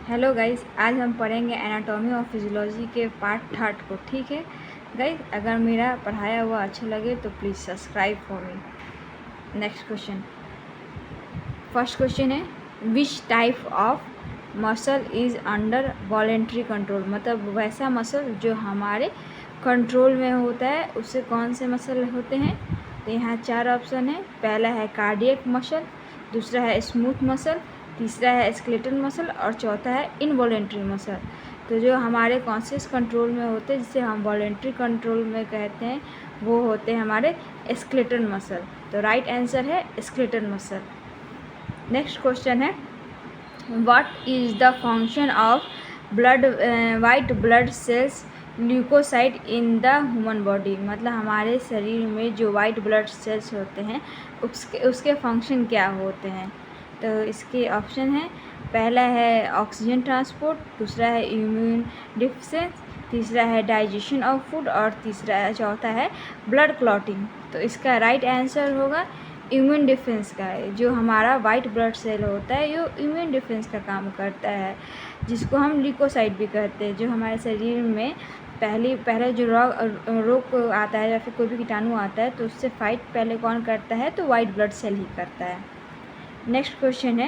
Hello guys, आज हम पढ़ेंगे एनाटॉमी ऑफ फिजियोलॉजी के पार्ट थर्ड को। ठीक है गाइस, अगर मेरा पढ़ाया हुआ अच्छा लगे तो please subscribe for me. Next question, first question है which type of muscle is under voluntary control, मतलब वैसा मसल जो हमारे कंट्रोल में होता है उससे कौन से मसल होते हैं। तो यहाँ चार ऑप्शन है। पहला है कार्डियक मसल, दूसरा है स्मूथ मसल, तीसरा है स्केलेटल मसल और चौथा है इनवॉलेंट्री मसल। तो जो हमारे कॉन्शियस कंट्रोल में होते हैं जिसे हम वॉलेंट्री कंट्रोल में कहते हैं वो होते हैं हमारे स्केलेटल मसल। तो राइट आंसर है स्केलेटल मसल। नेक्स्ट क्वेश्चन है what is the function of blood white blood cells leukocyte in the human body, मतलब हमारे शरीर में जो वाइट ब्लड सेल्स होते हैं उसके फंक्शन क्या होते हैं। तो इसके ऑप्शन है, पहला है ऑक्सीजन ट्रांसपोर्ट, दूसरा है इम्यून डिफिशेंस, तीसरा है डाइजेशन ऑफ फूड और चौथा है ब्लड क्लॉटिंग। तो इसका राइट आंसर होगा इम्यून डिफेंस का है। जो हमारा वाइट ब्लड सेल होता है ये इम्यून डिफेंस का काम करता है, जिसको हम ल्यूकोसाइट भी कहते हैं। जो हमारे शरीर में पहले जो रोग आता है या फिर कोई भी कीटाणु आता है तो उससे फाइट पहले कौन करता है, तो वाइट ब्लड सेल ही करता है। नेक्स्ट क्वेश्चन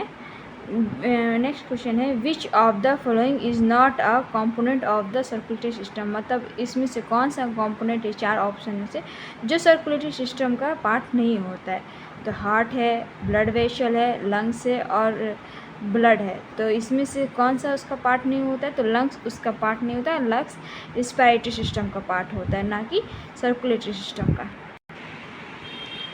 है which of the following is not a component of the circulatory system, मतलब इसमें से कौन सा कंपोनेंट है चार ऑप्शन में से जो सर्कुलेटरी सिस्टम का पार्ट नहीं होता है। तो हार्ट है, ब्लड वेसल है, लंग्स है और ब्लड है। तो इसमें से कौन सा उसका पार्ट नहीं होता है, तो लंग्स उसका पार्ट नहीं होता है। लंग्स रिस्पिरेटरी सिस्टम का पार्ट होता है, ना कि सर्कुलेटरी सिस्टम का।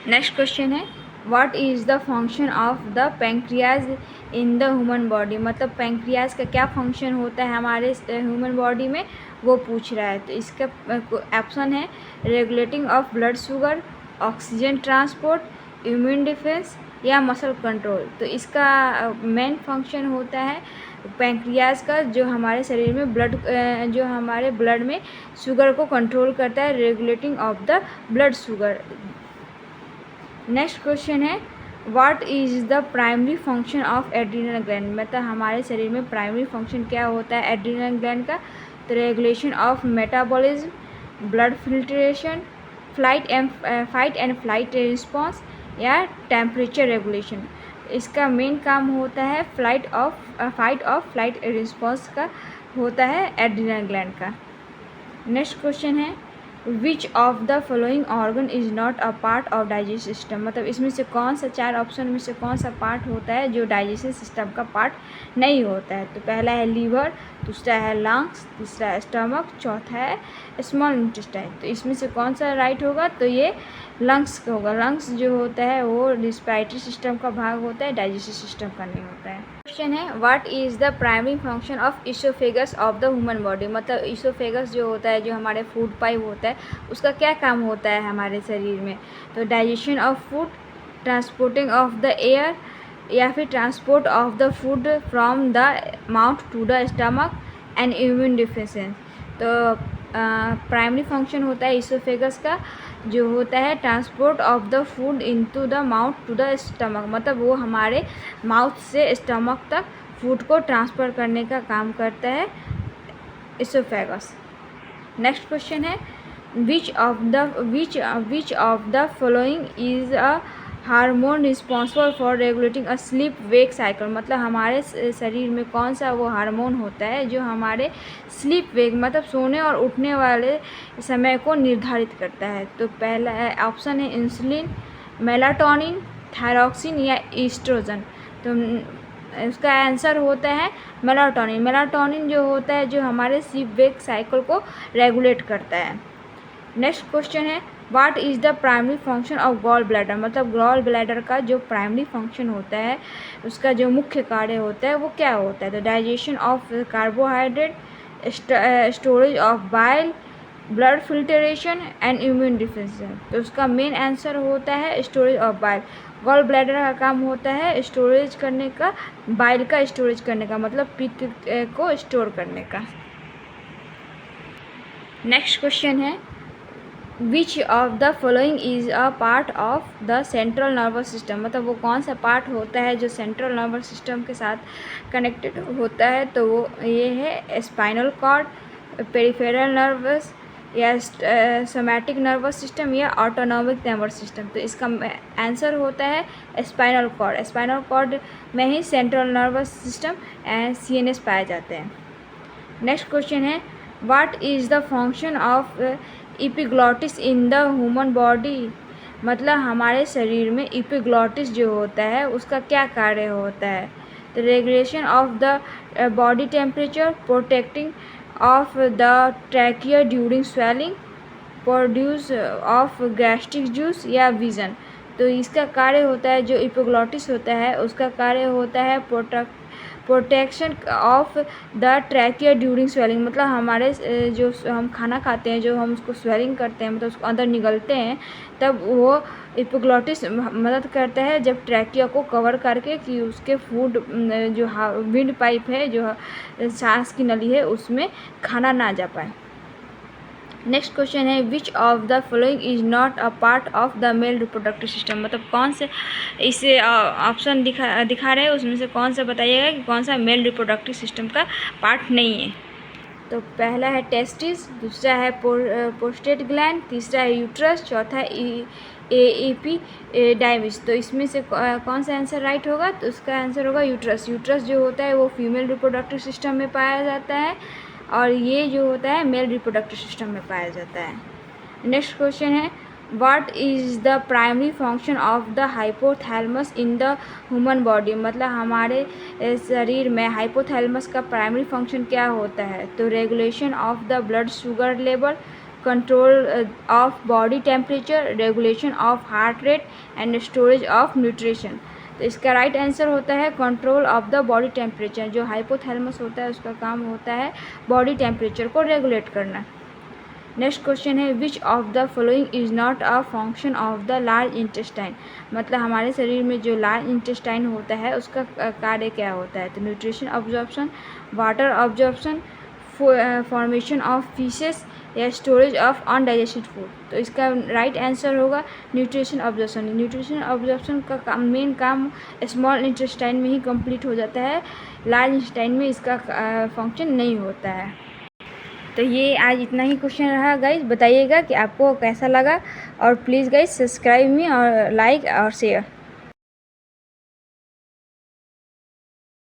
नेक्स्ट क्वेश्चन है what is the function of the pancreas in the human body, मतलब पैंक्रियाज का क्या फंक्शन होता है हमारे ह्यूमन बॉडी में वो पूछ रहा है। तो इसका ऑप्शन है regulating of blood sugar, oxygen transport, immune defence या मसल कंट्रोल। तो इसका मेन फंक्शन होता है पैंक्रियाज का, जो हमारे शरीर में जो हमारे ब्लड में शुगर को कंट्रोल करता है, regulating of the blood sugar. Next question है what is the primary function of adrenal gland, मतलब हमारे शरीर में प्राइमरी फंक्शन क्या होता है एड्रिनल ग्लैंड का। तो regulation of metabolism, blood filtration, fight and flight response या टेम्परेचर रेगुलेशन। इसका मेन काम होता है फाइट ऑफ फ्लाइट रिस्पॉन्स का होता है एड्रिनल ग्लैंड का। नेक्स्ट क्वेश्चन है which of the following organ is not a part of digestive system, मतलब इसमें से कौन सा चार ऑप्शन में से कौन सा पार्ट होता है जो डाइजेस्टिव सिस्टम का पार्ट नहीं होता है। तो पहला है लीवर, दूसरा है लंग्स, तीसरा है स्टमक, चौथा है स्मॉल इंटेस्टाइन। तो इसमें से कौन सा राइट होगा, तो ये लंग्स का होगा। लंग्स जो होता है वो रिस्पिरेटरी सिस्टम का भाग होता है, डाइजेस्टिव सिस्टम का नहीं होता है। क्वेश्चन है what is the primary function of oesophagus of the human body, मतलब इसोफेगस जो होता है जो हमारे फूड पाइप होता है उसका क्या काम होता है हमारे शरीर में। तो digestion of food, transporting of the air या फिर transport of the food from the mouth to the stomach and immune defence. तो प्राइमरी फंक्शन होता है इसोफेगस का जो होता है transport of the food into the mouth to the stomach, मतलब वो हमारे माउथ से स्टमक तक फूड को ट्रांसफ़र करने का काम करता है इसोफेगस। नेक्स्ट क्वेश्चन है which of the following is a hormone responsible for regulating a slip wake cycle, मतलब हमारे शरीर में कौन सा वो हार्मोन होता है जो हमारे स्लीप वेक मतलब सोने और उठने वाले समय को निर्धारित करता है। तो पहला ऑप्शन है इंसुलिन, मेलाटोनिन, थायरॉक्सिन या ईस्ट्रोजन। तो उसका आंसर होता है मेलाटोनिन। मेलाटोनिन जो होता है जो हमारे स्लीप वेक साइकिल को रेगुलेट करता है। नेक्स्ट क्वेश्चन है what is the primary function of gall bladder, मतलब गॉल ब्लैडर का जो प्राइमरी फंक्शन होता है उसका जो मुख्य कार्य होता है वो क्या होता है। तो digestion of carbohydrate, storage of bile, blood filtration and immune defence. तो उसका मेन आंसर होता है storage of bile. Gall bladder का काम होता है स्टोरेज करने का, बाइल का स्टोरेज करने का, मतलब पित्त को स्टोर करने का। नेक्स्ट क्वेश्चन है which of the following is a part of the central nervous system, मतलब वो कौन सा पार्ट होता है जो सेंट्रल नर्वस सिस्टम के साथ कनेक्टेड होता है, तो वो ये है स्पाइनल कॉर्ड, पेरिफेरल नर्वस, या सोमैटिक नर्वस सिस्टम, या ऑटोनॉमिक नर्वस सिस्टम। तो इसका आंसर होता है स्पाइनल कॉर्ड। स्पाइनल कॉर्ड में ही central nervous system and CNS पाए जाते हैं। नेक्स्ट क्वेश्चन है what is the function of epiglottis in the human body, मतलब हमारे शरीर में एपिग्लॉटिस जो होता है उसका क्या कार्य होता है। तो regulation of the body temperature, protecting of the trachea during swelling, produce of gastric juice, या विज़न। तो इसका कार्य होता है, जो एपिग्लॉटिस होता है उसका कार्य होता है protection of the trachea during swelling, मतलब हमारे जो हम खाना खाते हैं, जो हम उसको स्वेलिंग करते हैं, मतलब उसको अंदर निगलते हैं, तब वो एपिग्लॉटिस मदद करता है जब ट्रैकिया को कवर करके कि उसके फूड जो विंड पाइप है, जो सांस की नली है, उसमें खाना ना जा पाए। नेक्स्ट क्वेश्चन है which of the following is not a part of the male reproductive system, मतलब कौन से इसे ऑप्शन दिखा रहे हैं उसमें से कौन सा बताइएगा कि कौन सा मेल रिप्रोडक्टिव सिस्टम का पार्ट नहीं है। तो पहला है टेस्टिस, दूसरा है प्रोस्टेट ग्लैंड, तीसरा है यूट्रस, चौथा है एपिडाइमिस। तो इसमें से कौन सा आंसर राइट होगा, तो उसका आंसर होगा यूट्रस। यूट्रस जो होता है वो फीमेल रिप्रोडक्टिव सिस्टम में पाया जाता है और ये जो होता है मेल रिप्रोडक्टिव सिस्टम में पाया जाता है। नेक्स्ट क्वेश्चन है what is the primary function of the hypothalamus in the human body, मतलब हमारे शरीर में हाइपोथैलेमस का प्राइमरी फंक्शन क्या होता है। तो regulation of the blood sugar level, control of body temperature, regulation of heart rate and storage of nutrition. तो इसका राइट आंसर होता है control of the body temperature. जो हाइपोथैलेमस होता है उसका काम होता है बॉडी टेम्परेचर को रेगुलेट करना। नेक्स्ट क्वेश्चन है which of the following is not a function of the large intestine, मतलब हमारे शरीर में जो लार्ज इंटेस्टाइन होता है उसका कार्य क्या होता है। तो nutrition absorption, water absorption, formation of faeces, या स्टोरेज ऑफ अनडाइजेस्टेड फूड। तो इसका राइट आंसर होगा न्यूट्रिशन अब्जॉर्प्शन। न्यूट्रिशन अब्जॉर्प्शन का मेन काम स्मॉल इंटेस्टाइन में ही कंप्लीट हो जाता है, लार्ज इंटेस्टाइन में इसका फंक्शन नहीं होता है। तो ये आज इतना ही क्वेश्चन रहा गाइज, बताइएगा कि आपको कैसा लगा और प्लीज़ गाइज सब्सक्राइब मी और लाइक और शेयर।